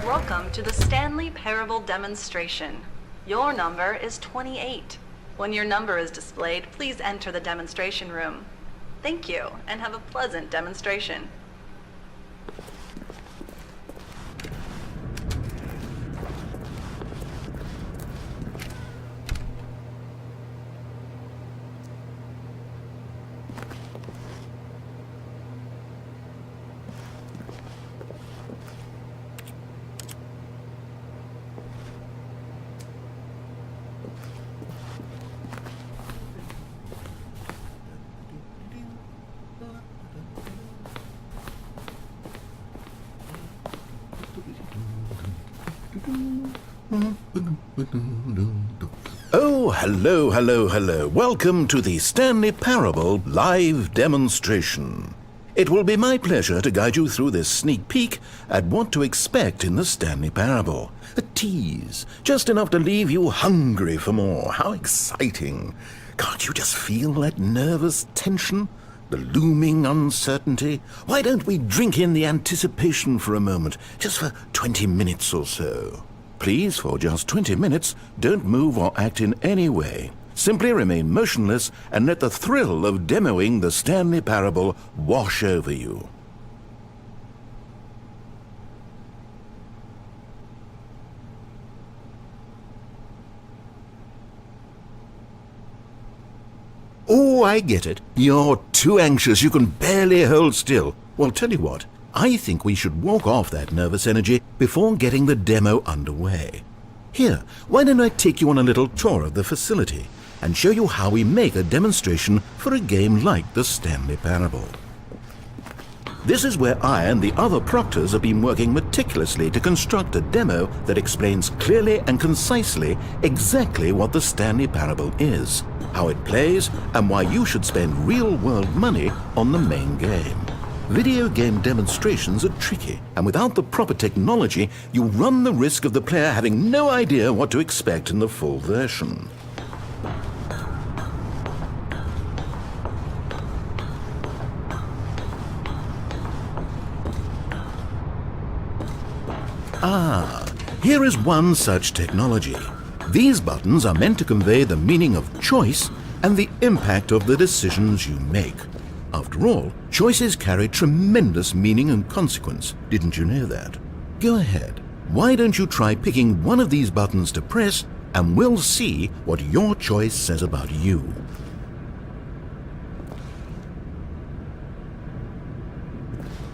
Welcome to the Stanley Parable demonstration. Your number is 28. When your number is displayed, please enter the demonstration room. Thank you, and have a pleasant demonstration. Oh, hello. Welcome to the Stanley Parable live demonstration. It will be my pleasure to guide you through this sneak peek at what to expect in the Stanley Parable. A tease, just enough to leave you hungry for more. How exciting. Can't you just feel that nervous tension? The looming uncertainty? Why don't we drink in the anticipation for a moment, just for 20 minutes or so? Please, for just 20 minutes, don't move or act in any way. Simply remain motionless and let the thrill of demoing the Stanley Parable wash over you. Oh, I get it. You're too anxious. You can barely hold still. Well, tell you what. I think we should walk off that nervous energy before getting the demo underway. Here, why don't I take you on a little tour of the facility and show you how we make a demonstration for a game like the Stanley Parable. This is where I and the other proctors have been working meticulously to construct a demo that explains clearly and concisely exactly what the Stanley Parable is, how it plays, and why you should spend real-world money on the main game. Video game demonstrations are tricky, and without the proper technology, you run the risk of the player having no idea what to expect in the full version. Here is one such technology. These buttons are meant to convey the meaning of choice and the impact of the decisions you make. After all, choices carry tremendous meaning and consequence. Didn't you know that? Go ahead. Why don't you try picking one of these buttons to press, and we'll see what your choice says about you.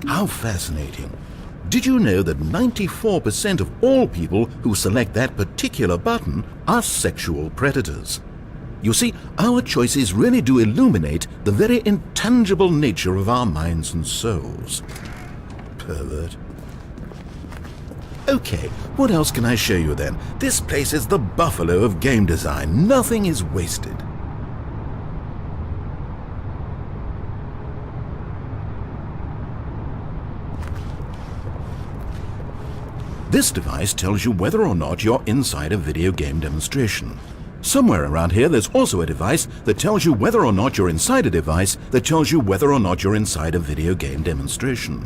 How fascinating. Did you know that 94% of all people who select that particular button are sexual predators? You see, our choices really do illuminate the very intangible nature of our minds and souls. Pervert. Okay, what else can I show you then? This place is the buffalo of game design. Nothing is wasted. This device tells you whether or not you're inside a video game demonstration. Somewhere around here there's also a device that tells you whether or not you're inside a device that tells you whether or not you're inside a video game demonstration.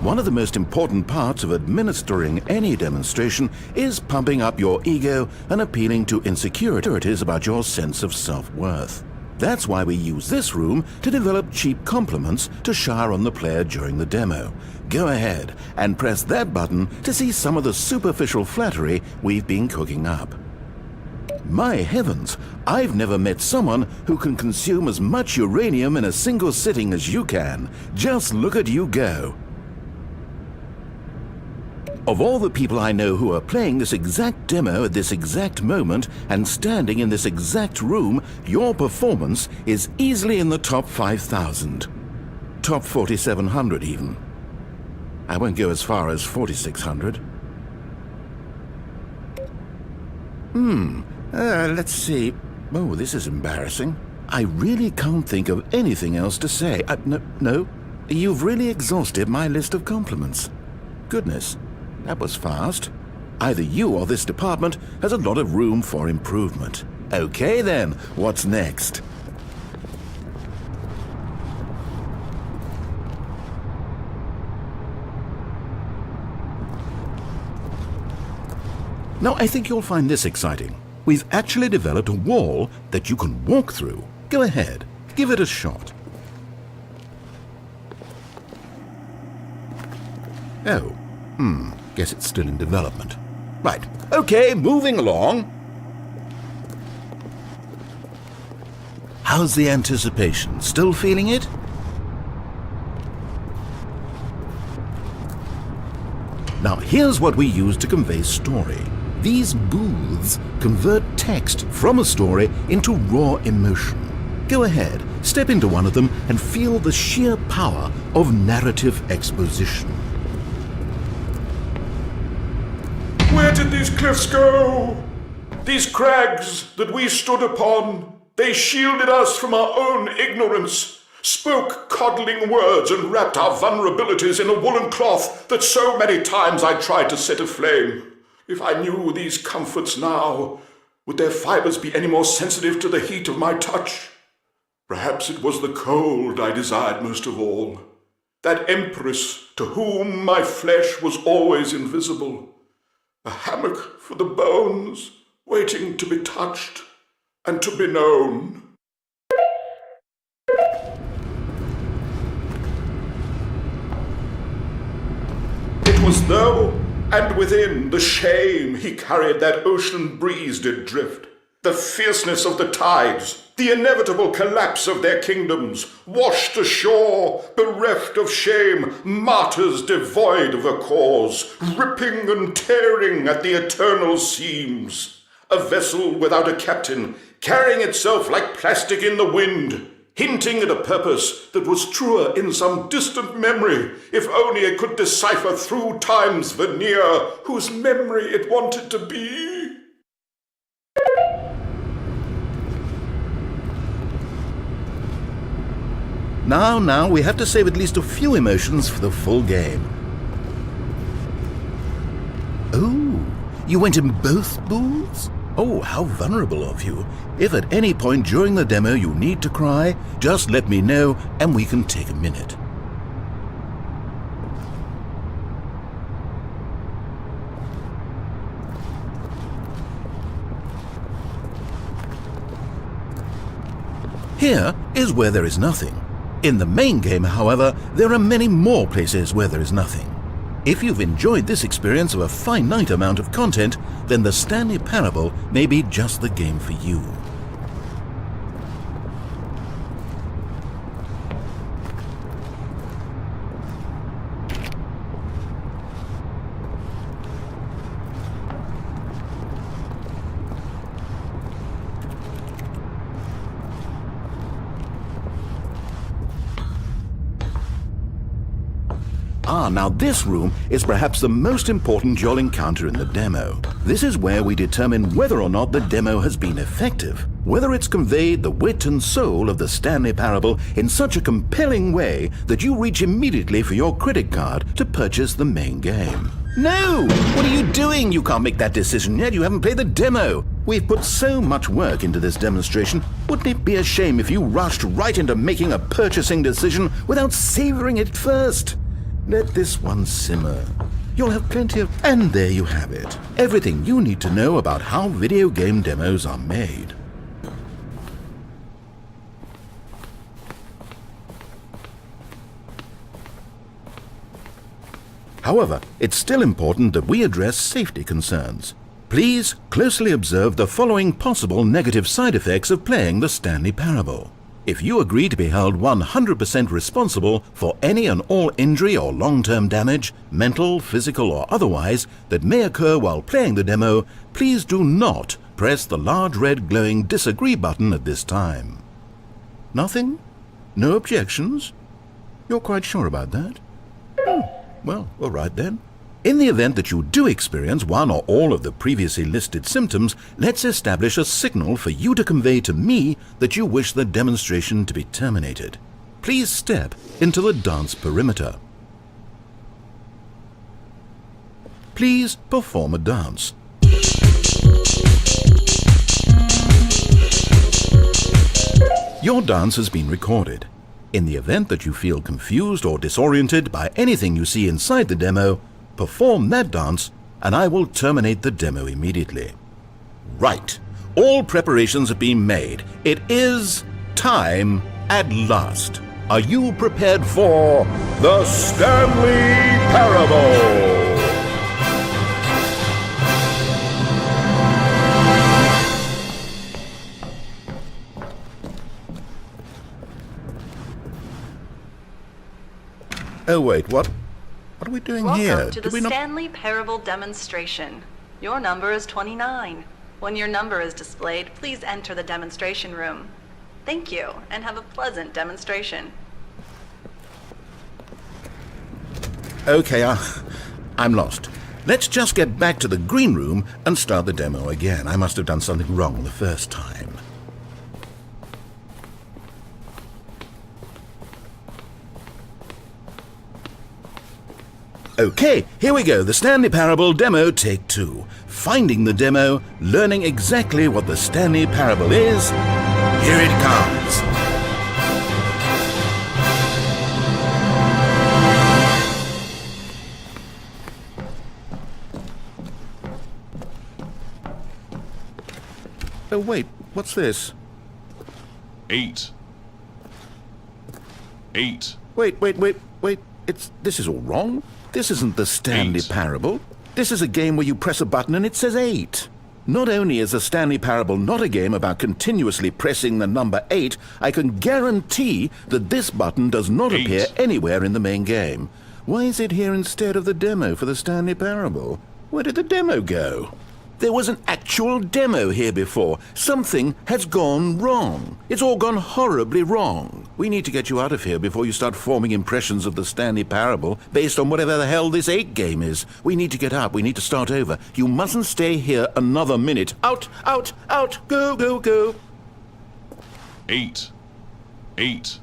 One of the most important parts of administering any demonstration is pumping up your ego and appealing to insecurities about your sense of self-worth. That's why we use this room to develop cheap compliments to shower on the player during the demo. Go ahead and press that button to see some of the superficial flattery we've been cooking up. My heavens, I've never met someone who can consume as much uranium in a single sitting as you can. Just look at you go. Of all the people I know who are playing this exact demo at this exact moment and standing in this exact room, your performance is easily in the top 5,000. Top 4,700 even. I won't go as far as 4,600. Let's see. Oh, this is embarrassing. I really can't think of anything else to say. No. You've really exhausted my list of compliments. Goodness, that was fast. Either you or this department has a lot of room for improvement. Okay then, what's next? Now, I think you'll find this exciting. We've actually developed a wall that you can walk through. Go ahead, give it a shot. Oh, guess it's still in development. Right, okay, moving along. How's the anticipation? Still feeling it? Now, here's what we use to convey story. These booths convert text from a story into raw emotion. Go ahead, step into one of them and feel the sheer power of narrative exposition. Where did these cliffs go? These crags that we stood upon, they shielded us from our own ignorance, spoke coddling words and wrapped our vulnerabilities in a woolen cloth that so many times I tried to set aflame. If I knew these comforts now, would their fibers be any more sensitive to the heat of my touch? Perhaps it was the cold I desired most of all, that empress to whom my flesh was always invisible, a hammock for the bones, waiting to be touched and to be known. It was though, and within the shame he carried that ocean breeze did drift, the fierceness of the tides, the inevitable collapse of their kingdoms, washed ashore, bereft of shame, martyrs devoid of a cause, ripping and tearing at the eternal seams. A vessel without a captain, carrying itself like plastic in the wind, hinting at a purpose that was truer in some distant memory, if only it could decipher through time's veneer whose memory it wanted to be. Now, we have to save at least a few emotions for the full game. Oh, you went in both booths? Oh, how vulnerable of you. If at any point during the demo you need to cry, just let me know and we can take a minute. Here is where there is nothing. In the main game, however, there are many more places where there is nothing. If you've enjoyed this experience of a finite amount of content, then the Stanley Parable may be just the game for you. Now this room is perhaps the most important you'll encounter in the demo. This is where we determine whether or not the demo has been effective, whether it's conveyed the wit and soul of the Stanley Parable in such a compelling way that you reach immediately for your credit card to purchase the main game. No! What are you doing? You can't make that decision yet. You haven't played the demo. We've put so much work into this demonstration. Wouldn't it be a shame if you rushed right into making a purchasing decision without savoring it first? Let this one simmer. You'll have plenty of... And there you have it. Everything you need to know about how video game demos are made. However, it's still important that we address safety concerns. Please closely observe the following possible negative side effects of playing the Stanley Parable. If you agree to be held 100% responsible for any and all injury or long-term damage, mental, physical or otherwise, that may occur while playing the demo, please do not press the large red glowing disagree button at this time. Nothing? No objections? You're quite sure about that? Well, all right then. In the event that you do experience one or all of the previously listed symptoms, let's establish a signal for you to convey to me that you wish the demonstration to be terminated. please step into the dance perimeter. Please perform a dance. Your dance has been recorded. In the event that you feel confused or disoriented by anything you see inside the demo, perform that dance and I will terminate the demo immediately. Right. All preparations have been made. It is time at last. Are you prepared for the Stanley Parable? Oh wait, what are we doing here? Welcome to the Did we not... Stanley Parable demonstration. Your number is 29. When your number is displayed, please enter the demonstration room. Thank you, and have a pleasant demonstration. Okay, I'm lost. Let's just get back to the green room and start the demo again. I must have done something wrong the first time. Okay, here we go. The Stanley Parable demo, take 2. Finding the demo, learning exactly what the Stanley Parable is. Here it comes. Oh wait, what's this? 8. 8. Wait. This is all wrong. This isn't the Stanley 8. Parable. This is a game where you press a button and it says 8. Not only is the Stanley Parable not a game about continuously pressing the number 8, I can guarantee that this button does not 8. appear anywhere in the main game. Why is it here instead of the demo for the Stanley Parable? Where did the demo go? There was an actual demo here before. Something has gone wrong. It's all gone horribly wrong. We need to get you out of here before you start forming impressions of the Stanley Parable based on whatever the hell this 8 game is. We need to get out. We need to start over. You mustn't stay here another minute. Out! Go! 8. 8.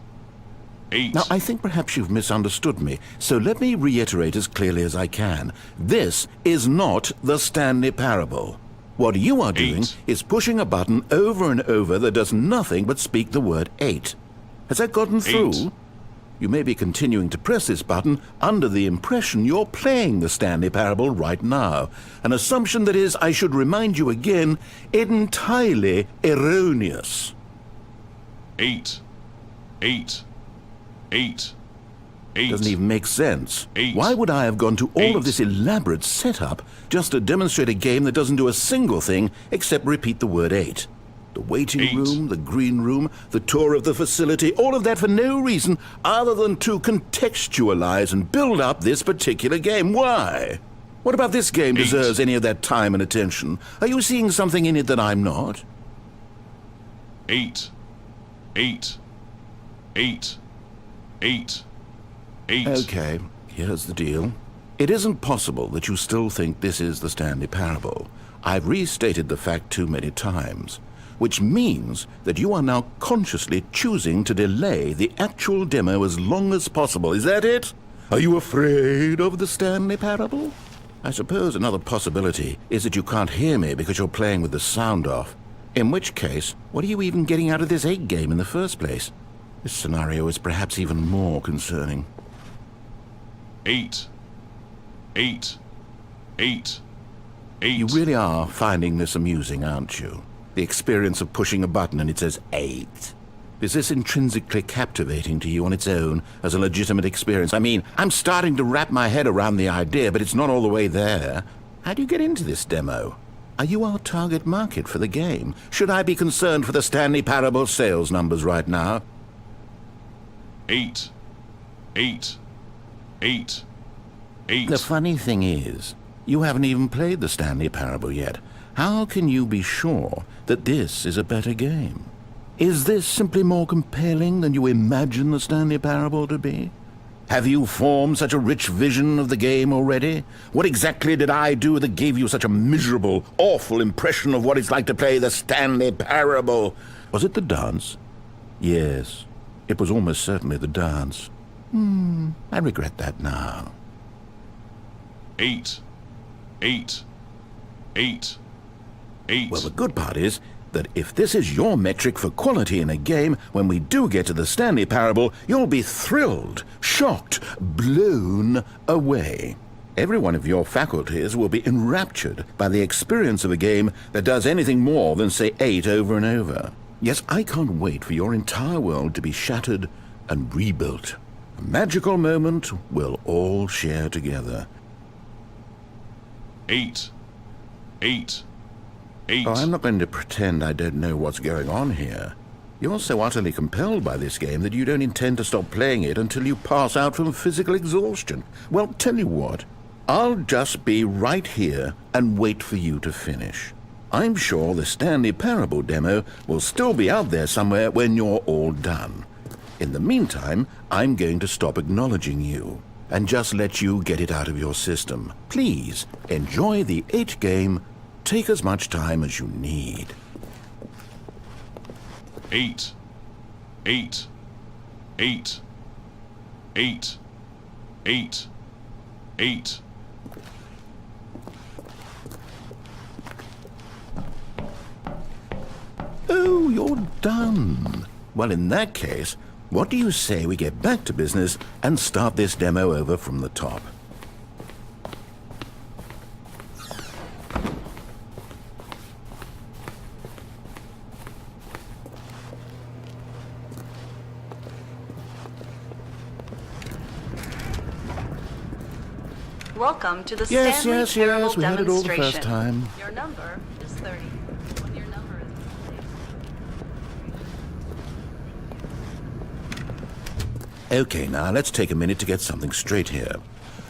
8. Now, I think perhaps you've misunderstood me, so let me reiterate as clearly as I can. This is not the Stanley Parable. What you are doing 8. is pushing a button over and over that does nothing but speak the word 8. Has that gotten through? 8. You may be continuing to press this button under the impression you're playing the Stanley Parable right now, an assumption that is, I should remind you again, entirely erroneous. 8. 8. 8. 8. Doesn't even make sense. 8. Why would I have gone to all 8. of this elaborate setup just to demonstrate a game that doesn't do a single thing except repeat the word 8? The waiting 8. room, the green room, the tour of the facility, all of that for no reason other than to contextualize and build up this particular game. Why? What about this game 8. deserves any of that time and attention? Are you seeing something in it that I'm not? 8. 8. 8. 8. 8. Okay, here's the deal. It isn't possible that you still think this is the Stanley Parable. I've restated the fact too many times, which means that you are now consciously choosing to delay the actual demo as long as possible. Is that it? Are you afraid of the Stanley Parable? I suppose another possibility is that you can't hear me because you're playing with the sound off. In which case, what are you even getting out of this 8 game in the first place? This scenario is perhaps even more concerning. 8. 8. 8. 8. You really are finding this amusing, aren't you? The experience of pushing a button and it says 8. Is this intrinsically captivating to you on its own as a legitimate experience? I mean, I'm starting to wrap my head around the idea, but it's not all the way there. How do you get into this demo? Are you our target market for the game? Should I be concerned for the Stanley Parable sales numbers right now? 8. 8. 8. 8. The funny thing is, you haven't even played the Stanley Parable yet. How can you be sure that this is a better game? Is this simply more compelling than you imagine the Stanley Parable to be? Have you formed such a rich vision of the game already? What exactly did I do that gave you such a miserable, awful impression of what it's like to play the Stanley Parable? Was it the dance? Yes. It was almost certainly the dance. I regret that now. 8, 8, 8, 8. Well, the good part is that if this is your metric for quality in a game, when we do get to the Stanley Parable, you'll be thrilled, shocked, blown away. Every one of your faculties will be enraptured by the experience of a game that does anything more than say 8 over and over. Yes, I can't wait for your entire world to be shattered and rebuilt. A magical moment we'll all share together. 8, 8, 8. Oh, I'm not going to pretend I don't know what's going on here. You're so utterly compelled by this game that you don't intend to stop playing it until you pass out from physical exhaustion. Well, tell you what, I'll just be right here and wait for you to finish. I'm sure the Stanley Parable demo will still be out there somewhere when you're all done. In the meantime, I'm going to stop acknowledging you and just let you get it out of your system. Please, enjoy the 8 game. Take as much time as you need. 8, 8, 8, 8, 8, 8. Oh, you're done. Well, in that case, what do you say we get back to business and start this demo over from the top? Welcome to the Yes, Stanley yes, Parable yes, we had it all the demonstration. first time. Your number is 30. When your number is displayed. Okay, now let's take a minute to get something straight here.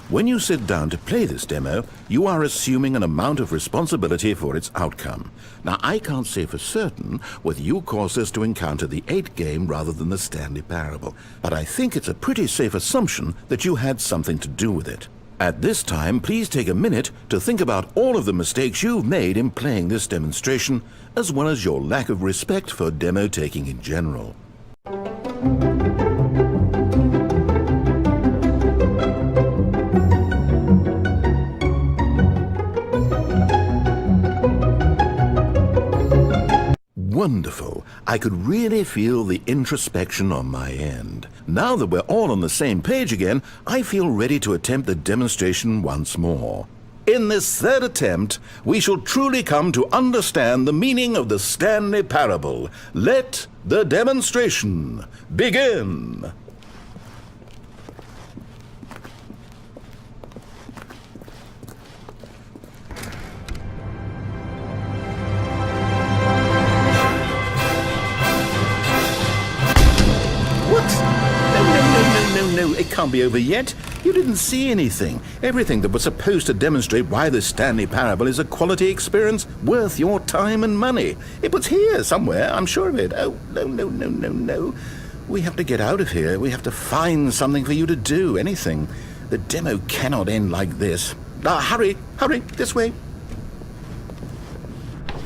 When you sit down to play this demo, you are assuming an amount of responsibility for its outcome. Now, I can't say for certain whether you caused us to encounter the 8 game rather than the Stanley Parable, but I think it's a pretty safe assumption that you had something to do with it. At this time, please take a minute to think about all of the mistakes you've made in playing this demonstration, as well as your lack of respect for demo taking in general. Wonderful. I could really feel the introspection on my end. Now that we're all on the same page again, I feel ready to attempt the demonstration once more. In this third attempt, we shall truly come to understand the meaning of the Stanley Parable. Let the demonstration begin. No, it can't be over yet. You didn't see anything. Everything that was supposed to demonstrate why the Stanley Parable is a quality experience worth your time and money. It was here somewhere, I'm sure of it. Oh, no. We have to get out of here. We have to find something for you to do, anything. The demo cannot end like this. Hurry, this way.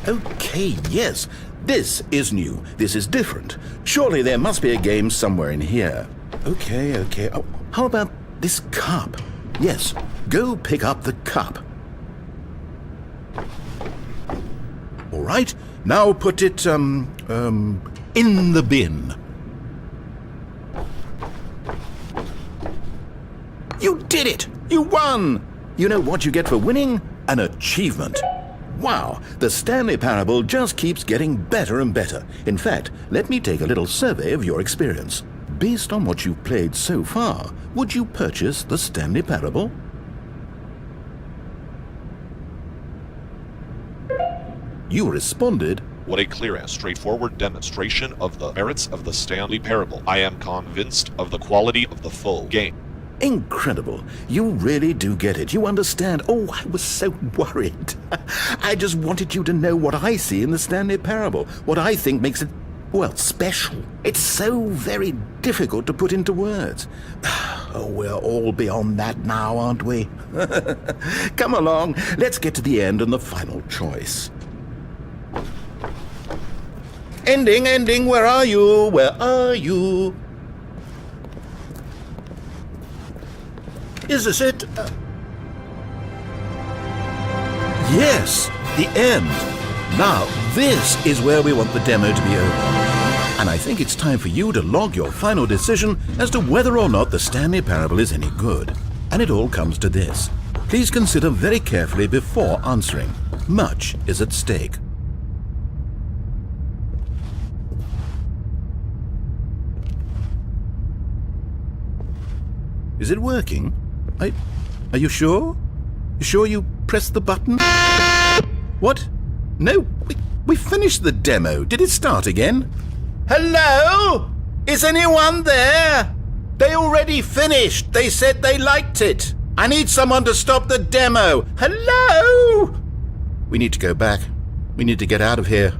Okay, yes, this is new. This is different. Surely there must be a game somewhere in here. Okay. Oh, how about this cup? Yes, go pick up the cup. All right, now put it, in the bin. You did it! You won! You know what you get for winning? An achievement. Wow, the Stanley Parable just keeps getting better and better. In fact, let me take a little survey of your experience. Based on what you've played so far, would you purchase the Stanley Parable? You responded, "What a clear and straightforward demonstration of the merits of the Stanley Parable. I am convinced of the quality of the full game." Incredible. You really do get it. You understand. Oh, I was so worried. I just wanted you to know what I see in the Stanley Parable, what I think makes it, well, special. It's so very difficult to put into words. Oh, we're all beyond that now, aren't we? Come along, let's get to the end and the final choice. Ending, where are you? Where are you? Is this it? Yes, the end. Now, this is where we want the demo to be over. And I think it's time for you to log your final decision as to whether or not the Stanley Parable is any good. And it all comes to this. Please consider very carefully before answering. Much is at stake. Is it working? Are you sure? You sure you pressed the button? What? No, we finished the demo. Did it start again? Hello? Is anyone there? They already finished. They said they liked it. I need someone to stop the demo. Hello? We need to go back. We need to get out of here.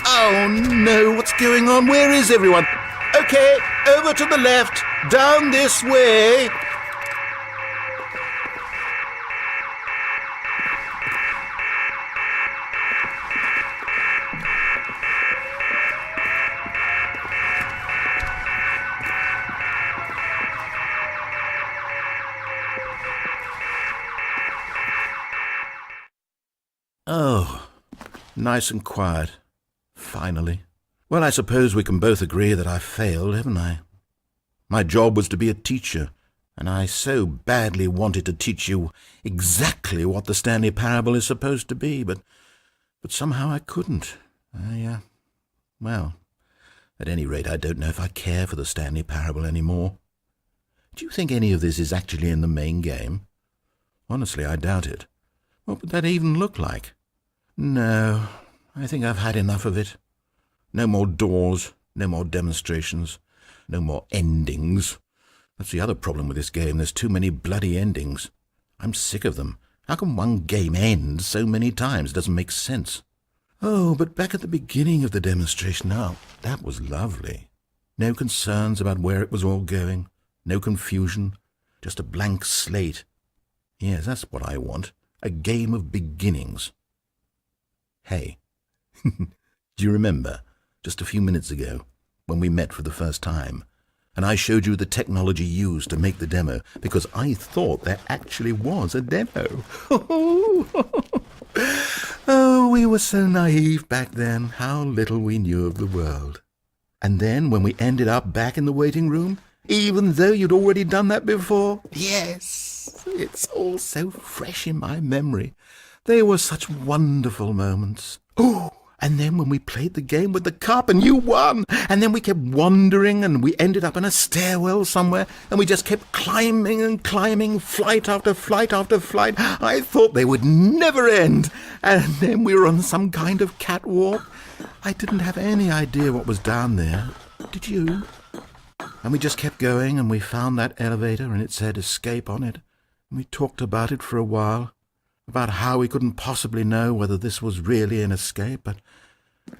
Oh no, what's going on? Where is everyone? Okay, over to the left, down this way. Oh, nice and quiet. Finally. Well, I suppose we can both agree that I failed, haven't I? My job was to be a teacher, and I so badly wanted to teach you exactly what the Stanley Parable is supposed to be, but somehow I couldn't. Well, at any rate, I don't know if I care for the Stanley Parable anymore. Do you think any of this is actually in the main game? Honestly, I doubt it. What would that even look like? No, I think I've had enough of it. No more doors, no more demonstrations, no more endings. That's the other problem with this game. There's too many bloody endings. I'm sick of them. How can one game end so many times? It doesn't make sense. Oh, but back at the beginning of the demonstration, now, that was lovely. No concerns about where it was all going. No confusion. Just a blank slate. Yes, that's what I want. A game of beginnings. Hey, do you remember, just a few minutes ago, when we met for the first time, and I showed you the technology used to make the demo, because I thought there actually was a demo? Oh, we were so naive back then, how little we knew of the world. And then, when we ended up back in the waiting room, even though you'd already done that before, yes, it's all so fresh in my memory. They were such wonderful moments. Oh, and then when we played the game with the cup and you won, and then we kept wandering and we ended up in a stairwell somewhere and we just kept climbing and climbing, flight after flight after flight. I thought they would never end. And then we were on some kind of catwalk. I didn't have any idea what was down there. Did you? And we just kept going and we found that elevator and it said escape on it. And we talked about it for a while. About how we couldn't possibly know whether this was really an escape, but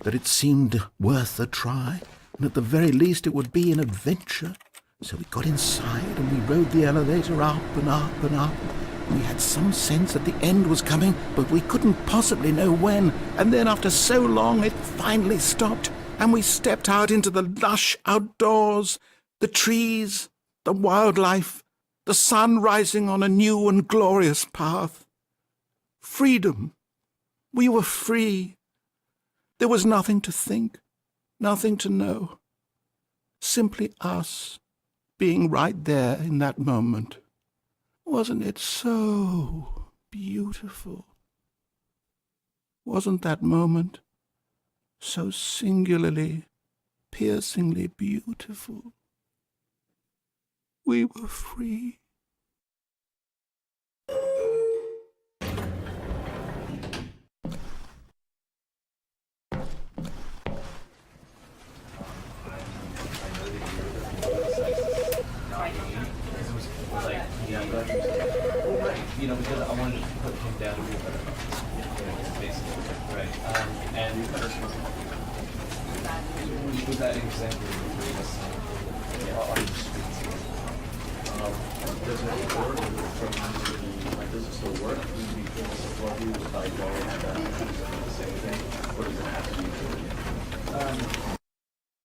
that it seemed worth a try, and at the very least it would be an adventure. So we got inside and we rode the elevator up and up and up. We had some sense that the end was coming, but we couldn't possibly know when. And then after so long it finally stopped, and we stepped out into the lush outdoors, the trees, the wildlife, the sun rising on a new and glorious path. Freedom. We were free. There was nothing to think, nothing to know. Simply us, being right there in that moment. Wasn't it so beautiful? Wasn't that moment so singularly, piercingly beautiful? We were free. Because I wanted to put him down to be better. Basically, right. And with that example, on the streets, Does it work from like does it still work? Would you be able to support you with like going and the same thing? Or does it have to be?